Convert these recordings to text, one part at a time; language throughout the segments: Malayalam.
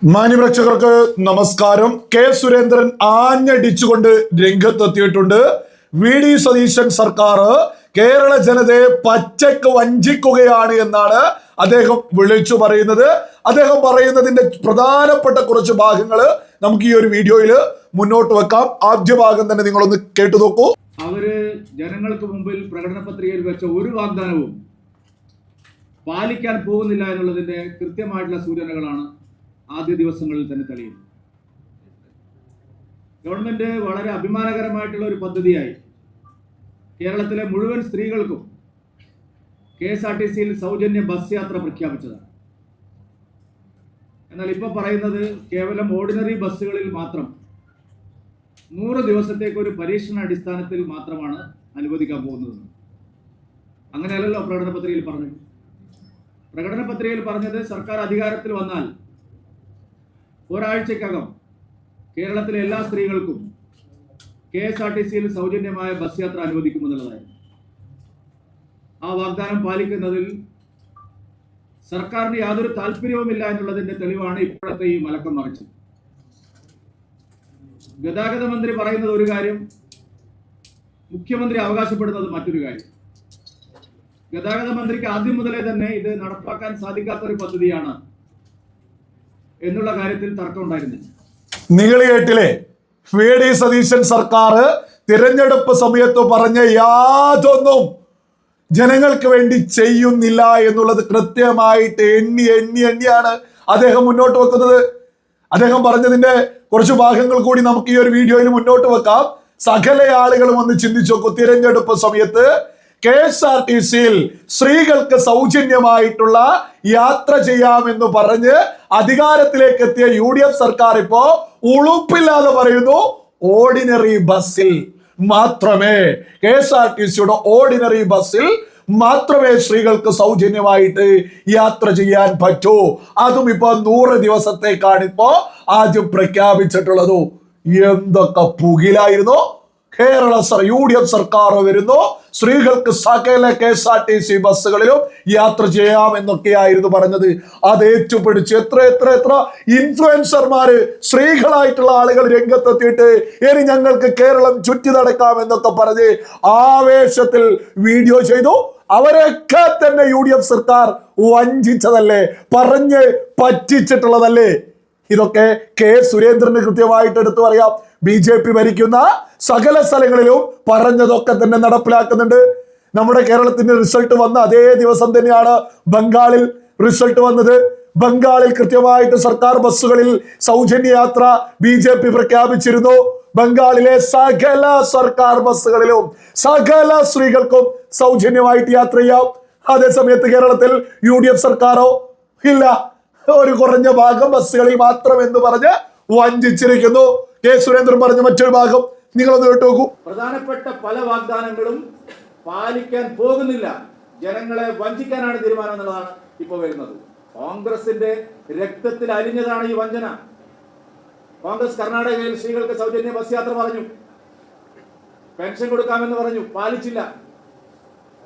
മാന്യപ്രേക്ഷകർക്ക് നമസ്കാരം. കെ സുരേന്ദ്രൻ ആഞ്ഞടിച്ചുകൊണ്ട് രംഗത്തെത്തിയിട്ടുണ്ട്. വി ഡി സതീശൻ സർക്കാർ കേരള ജനതയെ പച്ചക്ക് വഞ്ചിക്കുകയാണ് എന്നാണ് അദ്ദേഹം വിളിച്ചു പറയുന്നത്. അദ്ദേഹം പറയുന്നതിന്റെ പ്രധാനപ്പെട്ട കുറച്ച് ഭാഗങ്ങൾ നമുക്ക് ഈ ഒരു വീഡിയോയിൽ മുന്നോട്ട് വെക്കാം. ആദ്യ ഭാഗം തന്നെ നിങ്ങളൊന്ന് കേട്ടു നോക്കൂ. അവര് ജനങ്ങൾക്ക് മുമ്പിൽ പ്രകടന പത്രികയിൽ വെച്ച ഒരു വാഗ്ദാനവും പാലിക്കാൻ പോകുന്നില്ല എന്നുള്ളതിന്റെ കൃത്യമായിട്ടുള്ള സൂചനകളാണ് ആദ്യ ദിവസങ്ങളിൽ തന്നെ തെളിയുന്നത്. ഗവൺമെന്റ് വളരെ അഭിമാനകരമായിട്ടുള്ള ഒരു പദ്ധതിയായി കേരളത്തിലെ മുഴുവൻ സ്ത്രീകൾക്കും KSRTCയിൽ സൗജന്യ ബസ് യാത്ര പ്രഖ്യാപിച്ചതാണ്. എന്നാൽ ഇപ്പോൾ പറയുന്നത് കേവലം ഓർഡിനറി ബസ്സുകളിൽ മാത്രം 100 ദിവസത്തേക്ക് ഒരു പരീക്ഷണ അടിസ്ഥാനത്തിൽ മാത്രമാണ് അനുവദിക്കാൻ പോകുന്നത്. അങ്ങനെയല്ലല്ലോ പ്രകടന പത്രികയിൽ പറഞ്ഞത്. പ്രകടന പത്രികയിൽ പറഞ്ഞത് സർക്കാർ അധികാരത്തിൽ വന്നാൽ ഒരാഴ്ചക്കകം കേരളത്തിലെ എല്ലാ സ്ത്രീകൾക്കും KSRTCയിൽ സൗജന്യമായ ബസ് യാത്ര അനുവദിക്കുമെന്നുള്ളതായിരുന്നു. ആ വാഗ്ദാനം പാലിക്കുന്നതിൽ സർക്കാരിന് യാതൊരു താല്പര്യവുമില്ല എന്നുള്ളതിന്റെ തെളിവാണ് ഇപ്പോഴത്തെ ഈ മലക്കം മറിച്ചത്. ഗതാഗത മന്ത്രി പറയുന്നത് ഒരു കാര്യം, മുഖ്യമന്ത്രി അവകാശപ്പെടുന്നത് മറ്റൊരു കാര്യം. ഗതാഗത മന്ത്രിക്ക് ആദ്യം മുതലേ തന്നെ ഇത് നടപ്പാക്കാൻ സാധിക്കാത്ത ഒരു പദ്ധതിയാണ് എന്നുള്ള കാര്യത്തിൽ തർക്കം ഉണ്ടായിരുന്നില്ല. നിങ്ങൾ കേട്ടില്ലേ, വി ഡി സതീശൻ സർക്കാർ തിരഞ്ഞെടുപ്പ് സമയത്ത് പറഞ്ഞ യാതൊന്നും ജനങ്ങൾക്ക് വേണ്ടി ചെയ്യുന്നില്ല എന്നുള്ളത് കൃത്യമായിട്ട് എണ്ണിയാണ് അദ്ദേഹം മുന്നോട്ട് വെക്കുന്നത്. അദ്ദേഹം പറഞ്ഞതിന്റെ കുറച്ച് ഭാഗങ്ങൾ കൂടി നമുക്ക് ഈ ഒരു വീഡിയോയിൽ മുന്നോട്ട് വെക്കാം. സകല ആളുകളും ഒന്ന് ചിന്തിച്ചു നോക്കൂ. തിരഞ്ഞെടുപ്പ് സമയത്ത് KSRTCയിൽ സ്ത്രീകൾക്ക് സൗജന്യമായിട്ടുള്ള യാത്ര ചെയ്യാമെന്ന് പറഞ്ഞ് അധികാരത്തിലേക്ക് എത്തിയ UDF സർക്കാർ ഇപ്പോ ഉളുപ്പില്ലാതെ പറയുന്നു, ഓർഡിനറി ബസ്സിൽ മാത്രമേ, KSRTCയുടെ ഓർഡിനറി ബസ്സിൽ മാത്രമേ സ്ത്രീകൾക്ക് സൗജന്യമായിട്ട് യാത്ര ചെയ്യാൻ പറ്റൂ. അതും ഇപ്പൊ 100 ദിവസത്തേക്കാണ് ഇപ്പോ ആദ്യം പ്രഖ്യാപിച്ചിട്ടുള്ളത്. എന്തൊക്കെ പുകിലായിരുന്നു. കേരള UDF സർക്കാർ വരുന്നു, സ്ത്രീകൾക്ക് സകല KSRTC ബസ്സുകളിലും യാത്ര ചെയ്യാം എന്നൊക്കെയായിരുന്നു പറഞ്ഞത്. അത് ഏറ്റുപിടിച്ച് എത്ര ഇൻഫ്ലുവൻസർമാര്, സ്ത്രീകളായിട്ടുള്ള ആളുകൾ രംഗത്തെത്തിയിട്ട് ഇനി ഞങ്ങൾക്ക് കേരളം ചുറ്റി നടക്കാം എന്നൊക്കെ പറഞ്ഞ് ആവേശത്തിൽ വീഡിയോ ചെയ്തു. അവരൊക്കെ തന്നെ UDF സർക്കാർ വഞ്ചിച്ചതല്ലേ, പറഞ്ഞ് പറ്റിച്ചിട്ടുള്ളതല്ലേ. ഇതൊക്കെ കെ സുരേന്ദ്രന് കൃത്യമായിട്ട് എടുത്തു പറയാം. BJP ഭരിക്കുന്ന സകല സ്ഥലങ്ങളിലും പറഞ്ഞതൊക്കെ തന്നെ നടപ്പിലാക്കുന്നുണ്ട്. നമ്മുടെ കേരളത്തിന്റെ റിസൾട്ട് വന്ന അതേ ദിവസം തന്നെയാണ് ബംഗാളിൽ റിസൾട്ട് വന്നത്. ബംഗാളിൽ കൃത്യമായിട്ട് സർക്കാർ ബസ്സുകളിൽ സൗജന്യ യാത്ര BJP പ്രഖ്യാപിച്ചിരുന്നു. ബംഗാളിലെ സകല സർക്കാർ ബസ്സുകളിലും സകല സ്ത്രീകൾക്കും സൗജന്യമായിട്ട് യാത്ര ചെയ്യാം. അതേസമയത്ത് കേരളത്തിൽ UDF സർക്കാരോ ഇല്ല, ഒരു കുറഞ്ഞ ഭാഗം ബസ്സുകളിൽ മാത്രം എന്ന് പറഞ്ഞ് വഞ്ചിച്ചിരിക്കുന്നു. കെ സുരേന്ദ്രൻ പറഞ്ഞ മറ്റൊരു ഭാഗം നിങ്ങളൊന്ന് കേട്ടു നോക്കൂ. പ്രധാനപ്പെട്ട പല വാഗ്ദാനങ്ങളും പാലിക്കാൻ പോകുന്നില്ല, ജനങ്ങളെ വഞ്ചിക്കാനാണ് തീരുമാനം എന്നുള്ളതാണ് ഇപ്പോൾ വരുന്നത്. കോൺഗ്രസിന്റെ രക്തത്തിൽ അലിഞ്ഞതാണ് ഈ വഞ്ചന. കോൺഗ്രസ് കർണാടകയിൽ സ്ത്രീകൾക്ക് സൗജന്യ ബസ് യാത്ര പറഞ്ഞു, പെൻഷൻ കൊടുക്കാമെന്ന് പറഞ്ഞു, പാലിച്ചില്ല.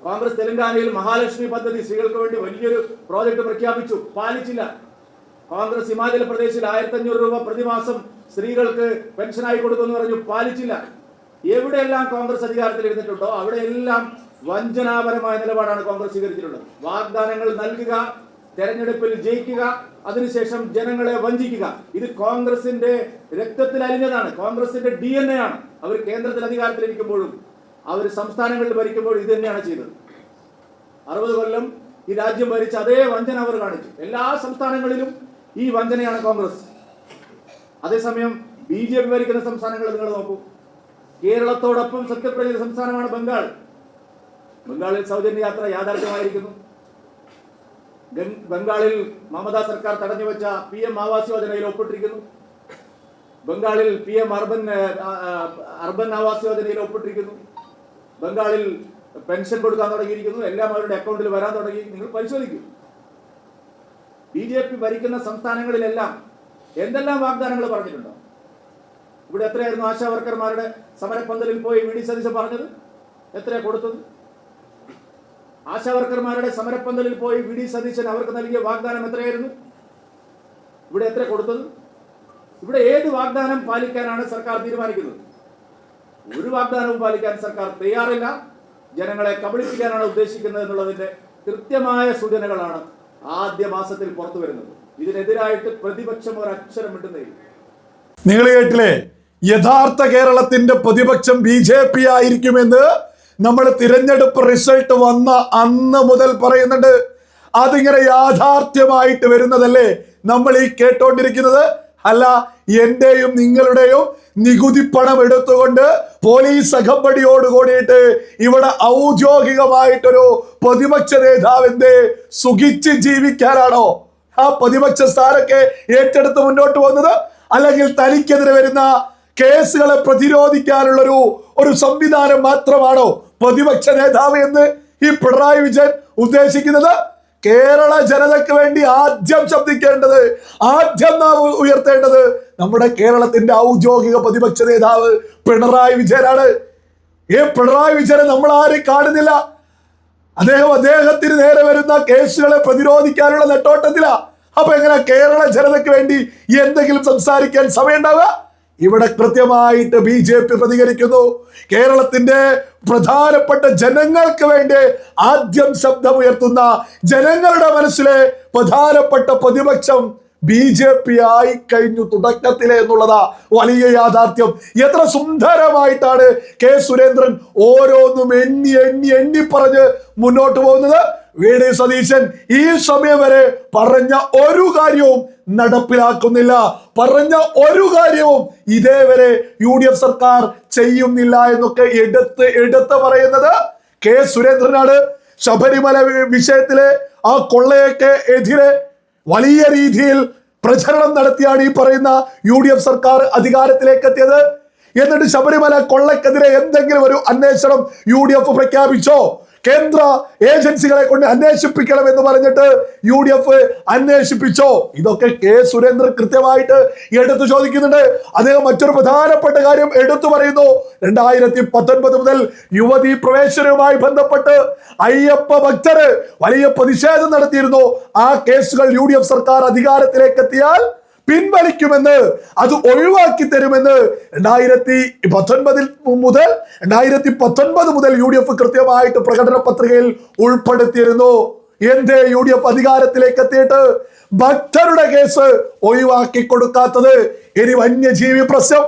കോൺഗ്രസ് തെലങ്കാനയിൽ മഹാലക്ഷ്മി പദ്ധതി സ്ത്രീകൾക്ക് വേണ്ടി വലിയൊരു പ്രോജക്ട് പ്രഖ്യാപിച്ചു, പാലിച്ചില്ല. കോൺഗ്രസ് ഹിമാചൽ പ്രദേശിൽ 1500 രൂപ പ്രതിമാസം സ്ത്രീകൾക്ക് പെൻഷനായി കൊടുക്കുമെന്ന് പറഞ്ഞു, പാലിച്ചില്ല. എവിടെയെല്ലാം കോൺഗ്രസ് അധികാരത്തിൽ ഇരുന്നിട്ടുണ്ടോ അവിടെയെല്ലാം വഞ്ചനാപരമായ നിലപാടാണ് കോൺഗ്രസ് സ്വീകരിച്ചിട്ടുള്ളത്. വാഗ്ദാനങ്ങൾ നൽകുക, തെരഞ്ഞെടുപ്പിൽ ജയിക്കുക, അതിനുശേഷം ജനങ്ങളെ വഞ്ചിക്കുക. ഇത് കോൺഗ്രസിന്റെ രക്തത്തിൽ അലിഞ്ഞതാണ്, കോൺഗ്രസിന്റെ DNA ആണ്. അവർ കേന്ദ്രത്തിൽ അധികാരത്തിലിരിക്കുമ്പോഴും അവർ സംസ്ഥാനങ്ങളിൽ ഭരിക്കുമ്പോഴും ഇത് തന്നെയാണ് ചെയ്തത്. 60 കൊല്ലം ഈ രാജ്യം ഭരിച്ച അതേ വഞ്ചന അവർ കാണിച്ചു. എല്ലാ സംസ്ഥാനങ്ങളിലും ഈ വഞ്ചനയാണ് കോൺഗ്രസ്. അതേസമയം BJP ഭരിക്കുന്ന സംസ്ഥാനങ്ങൾ നിങ്ങൾ നോക്കൂ. കേരളത്തോടൊപ്പം സത്യപ്രതിജ്ഞ സംസ്ഥാനമാണ് ബംഗാൾ. ബംഗാളിൽ സൗജന്യ യാത്ര യാഥാർത്ഥ്യമായിരിക്കുന്നു. ബംഗാളിൽ മമതാ സർക്കാർ തടഞ്ഞു വെച്ച PM ആവാസ് യോജനയിൽ ഒപ്പിട്ടിരിക്കുന്നു. ബംഗാളിൽ PM അർബൻ ആവാസ് യോജനയിൽ ഒപ്പിട്ടിരിക്കുന്നു. ബംഗാളിൽ പെൻഷൻ കൊടുക്കാൻ തുടങ്ങിയിരിക്കുന്നു. എല്ലാം അവരുടെ അക്കൗണ്ടിൽ വരാൻ തുടങ്ങി. നിങ്ങൾ പരിശോധിക്കൂ. BJP ഭരിക്കുന്ന സംസ്ഥാനങ്ങളിലെല്ലാം എന്തെല്ലാം വാഗ്ദാനങ്ങൾ പറഞ്ഞിട്ടുണ്ടോ? ഇവിടെ എത്രയായിരുന്നു ആശാ വർക്കർമാരുടെ സമരപ്പന്തലിൽ പോയി വി ഡി സതീശൻ പറഞ്ഞത്? എത്രയാ കൊടുത്തത്? ആശാ വർക്കർമാരുടെ സമരപ്പന്തലിൽ പോയി വി ഡി സതീശൻ അവർക്ക് നൽകിയ വാഗ്ദാനം എത്രയായിരുന്നു? ഇവിടെ എത്ര കൊടുത്തത്? ഇവിടെ ഏത് വാഗ്ദാനം പാലിക്കാനാണ് സർക്കാർ തീരുമാനിക്കുന്നത്? ഒരു വാഗ്ദാനവും പാലിക്കാൻ സർക്കാർ തയ്യാറില്ല. ജനങ്ങളെ കബളിപ്പിക്കാനാണ് ഉദ്ദേശിക്കുന്നത് എന്നുള്ളതിന്റെ കൃത്യമായ സൂചനകളാണ് ആദ്യ മാസത്തിൽ പുറത്തു വരുന്നത്. ഇതിനെതിരായിട്ട് പ്രതിപക്ഷം ഒരു അക്ഷരം മിണ്ടുന്നില്ല. നിങ്ങൾ കേട്ടില്ലേ, യഥാർത്ഥ കേരളത്തിന്റെ പ്രതിപക്ഷം BJP ആയിരിക്കുമെന്ന് നമ്മൾ തിരഞ്ഞെടുപ്പ് റിസൾട്ട് വന്ന അന്ന് മുതൽ പറയുന്നുണ്ട്. അതിങ്ങനെ യാഥാർത്ഥ്യമായിട്ട് വരുന്നതല്ലേ നമ്മൾ ഈ കേട്ടോണ്ടിരിക്കുന്നത്? അല്ല, എന്റെയും നിങ്ങളുടെയും നികുതി പണം എടുത്തുകൊണ്ട് പോലീസ് അകമ്പടിയോട് കൂടിയിട്ട് ഇവിടെ ഔദ്യോഗികമായിട്ടൊരു പ്രതിപക്ഷ നേതാവിന്റെ സുഖിച്ച് ജീവിക്കാനാണോ ആ പ്രതിപക്ഷ സ്ഥാനമൊക്കെ ഏറ്റെടുത്ത് മുന്നോട്ട് പോകുന്നത്? അല്ലെങ്കിൽ തനിക്കെതിരെ വരുന്ന കേസുകളെ പ്രതിരോധിക്കാനുള്ള ഒരു സംവിധാനം മാത്രമാണോ പ്രതിപക്ഷ നേതാവ് എന്ന് ഈ പിണറായി വിജയൻ ഉദ്ദേശിക്കുന്നത്? കേരള ജനതയ്ക്ക് വേണ്ടി ആദ്യം ശബ്ദിക്കേണ്ടത്, ആദ്യം നാം ഉയർത്തേണ്ടത് നമ്മുടെ കേരളത്തിന്റെ ഔദ്യോഗിക പ്രതിപക്ഷ നേതാവ് പിണറായി വിജയനാണ്. ഈ പിണറായി വിജയനെ നമ്മൾ ആരും കാണുന്നില്ല. അദ്ദേഹത്തിന് നേരെ വരുന്ന കേസുകളെ പ്രതിരോധിക്കാനുള്ള നെട്ടോട്ടത്തിലാ. അപ്പൊ എങ്ങനെ കേരള ജനതയ്ക്ക് വേണ്ടി എന്തെങ്കിലും സംസാരിക്കാൻ സമയമുണ്ടാവുക? ഇവിടെ കൃത്യമായിട്ട് BJP പ്രതികരിക്കുന്നു. കേരളത്തിന്റെ പ്രധാനപ്പെട്ട ജനങ്ങൾക്ക് വേണ്ടി ആദ്യം ശബ്ദമുയർത്തുന്ന ജനങ്ങളുടെ മനസ്സിലെ പ്രധാനപ്പെട്ട പ്രതിപക്ഷം BJP ആയി കഴിഞ്ഞു തുടക്കത്തിലെ എന്നുള്ളതാ വലിയ യാഥാർത്ഥ്യം. എത്ര സുന്ദരമായിട്ടാണ് കെ സുരേന്ദ്രൻ ഓരോന്നും എണ്ണി പറഞ്ഞ് മുന്നോട്ട് പോകുന്നത്. VD സതീശൻ ഈ സമയം വരെ പറഞ്ഞ ഒരു കാര്യവും നടപ്പിലാക്കുന്നില്ല. പറഞ്ഞ ഒരു കാര്യവും ഇതേവരെ UDF സർക്കാർ ചെയ്യുന്നില്ല എന്നൊക്കെ എടുത്ത് പറയുന്നത് കെ സുരേന്ദ്രനാണ്. ശബരിമല വിഷയത്തിലെ ആ കൊള്ളയൊക്കെ എതിരെ വലിയ രീതിയിൽ പ്രചരണം നടത്തിയാണ് ഈ പറയുന്ന UDF സർക്കാർ അധികാരത്തിലേക്ക് എത്തിയത്. എന്നിട്ട് ശബരിമല കൊള്ളക്കെതിരെ എന്തെങ്കിലും ഒരു അന്വേഷണം UDF പ്രഖ്യാപിച്ചോ? കേന്ദ്ര ഏജൻസികളെ കൊണ്ട് അന്വേഷിപ്പിക്കണം എന്ന് പറഞ്ഞിട്ട് UDF അന്വേഷിപ്പിച്ചോ? ഇതൊക്കെ കെ സുരേന്ദ്രൻ കൃത്യമായിട്ട് എടുത്തു ചോദിക്കുന്നുണ്ട്. അദ്ദേഹം മറ്റൊരു പ്രധാനപ്പെട്ട കാര്യം എടുത്തു പറയുന്നു. 2019 മുതൽ യുവതീ പ്രവേശനവുമായി ബന്ധപ്പെട്ട് അയ്യപ്പ ഭക്തര് വലിയ പ്രതിഷേധം നടത്തിയിരുന്നു. ആ കേസുകൾ UDF സർക്കാർ അധികാരത്തിലേക്ക് എത്തിയാൽ പിൻവലിക്കുമെന്ന്, അത് ഒഴിവാക്കി തരുമെന്ന് 2019 മുതൽ UDF കൃത്യമായിട്ട് പ്രകടന പത്രികയിൽ ഉൾപ്പെടുത്തിയിരുന്നു. എന്തേ UDF അധികാരത്തിലേക്ക് എത്തിയിട്ട് ഭക്തരുടെ കേസ് ഒഴിവാക്കി കൊടുക്കാത്തത്? ഇനി വന്യജീവി പ്രശ്നം,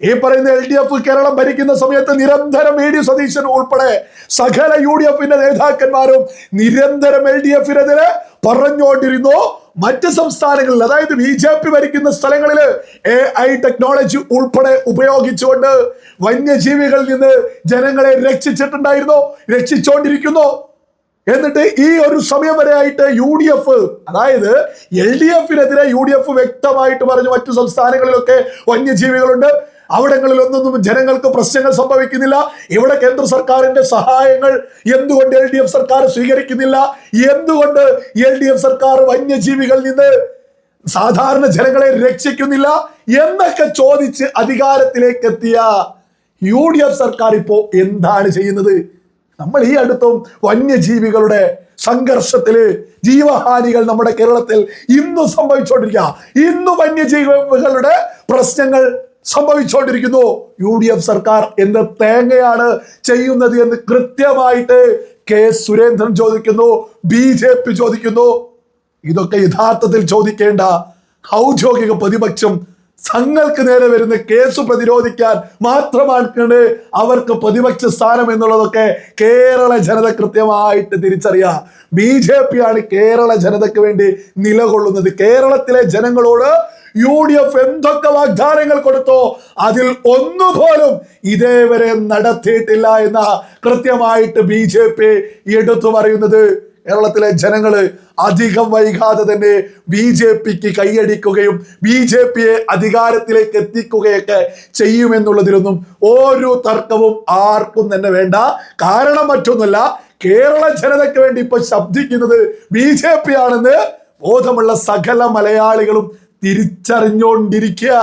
ഈ പറയുന്ന LDF കേരളം ഭരിക്കുന്ന സമയത്ത് നിരന്തരം VD സതീശൻ ഉൾപ്പെടെ സകല UDFന്റെ നേതാക്കന്മാരും നിരന്തരം LDFനെതിരെ പറഞ്ഞുകൊണ്ടിരുന്നു. മറ്റ് സംസ്ഥാനങ്ങളിൽ, അതായത് BJP ഭരിക്കുന്ന സ്ഥലങ്ങളിൽ AI ടെക്നോളജി ഉൾപ്പെടെ ഉപയോഗിച്ചുകൊണ്ട് വന്യജീവികളിൽ നിന്ന് ജനങ്ങളെ രക്ഷിച്ചുകൊണ്ടിരിക്കുന്നു. എന്നിട്ട് ഈ ഒരു സമയം വരെ ആയിട്ട് UDF, അതായത് LDFനെതിരെ UDF വ്യക്തമായിട്ട് പറഞ്ഞു മറ്റു സംസ്ഥാനങ്ങളിലൊക്കെ വന്യജീവികളുണ്ട്, അവിടങ്ങളിലൊന്നും ജനങ്ങൾക്ക് പ്രശ്നങ്ങൾ സംഭവിക്കുന്നില്ല. ഇവിടെ കേന്ദ്ര സർക്കാരിന്റെ സഹായങ്ങൾ എന്തുകൊണ്ട് LDF സർക്കാർ സ്വീകരിക്കുന്നില്ല? എന്തുകൊണ്ട് LDF സർക്കാർ വന്യജീവികളിൽ നിന്ന് സാധാരണ ജനങ്ങളെ രക്ഷിക്കുന്നില്ല എന്നൊക്കെ ചോദിച്ച് അധികാരത്തിലേക്ക് എത്തിയ UDF സർക്കാർ ഇപ്പോ എന്താണ് ചെയ്യുന്നത്? നമ്മൾ ഈ അടുത്തും വന്യജീവികളുടെ സംഘർഷത്തില് ജീവഹാനികൾ നമ്മുടെ കേരളത്തിൽ ഇന്നും സംഭവിച്ചുകൊണ്ടിരിക്കുക. ഇന്നും വന്യജീവികളുടെ പ്രശ്നങ്ങൾ സംഭവിച്ചുകൊണ്ടിരിക്കുന്നു. UDF സർക്കാർ എന്ത് തേങ്ങയാണ് ചെയ്യുന്നത് എന്ന് കൃത്യമായിട്ട് കെ സുരേന്ദ്രൻ ചോദിക്കുന്നു, BJP ചോദിക്കുന്നു. ഇതൊക്കെ യഥാർത്ഥത്തിൽ ചോദിക്കേണ്ട ഔദ്യോഗിക പ്രതിപക്ഷം തങ്ങൾക്ക് നേരെ വരുന്ന കേസ് പ്രതിരോധിക്കാൻ മാത്രമാണ് അവർക്ക് പ്രതിപക്ഷ സ്ഥാനം എന്നുള്ളതൊക്കെ കേരള ജനത കൃത്യമായിട്ട് തിരിച്ചറിയാം. BJP ആണ് കേരള ജനതയ്ക്ക് വേണ്ടി നിലകൊള്ളുന്നത്. കേരളത്തിലെ ജനങ്ങളോട് UDF എന്തൊക്കെ വാഗ്ദാനങ്ങൾ കൊടുത്തോ അതിൽ ഒന്നുപോലും ഇതേവരെ നടത്തിയിട്ടില്ല എന്ന കൃത്യമായിട്ട് BJP എടുത്തു പറയുന്നത്. കേരളത്തിലെ ജനങ്ങള് അധികം വൈകാതെ തന്നെ BJPക്ക് കൈയടിക്കുകയും BJPയെ അധികാരത്തിലേക്ക് എത്തിക്കുകയൊക്കെ ചെയ്യുമെന്നുള്ളതിലൊന്നും ഒരു തർക്കവും ആർക്കും തന്നെ വേണ്ട. കാരണം മറ്റൊന്നുമല്ല, കേരള ജനതയ്ക്ക് വേണ്ടി ഇപ്പൊ ശബ്ദിക്കുന്നത് BJP ആണെന്ന് ബോധമുള്ള സകല മലയാളികളും തിരിച്ചറിഞ്ഞുകൊണ്ടിരിക്കുക.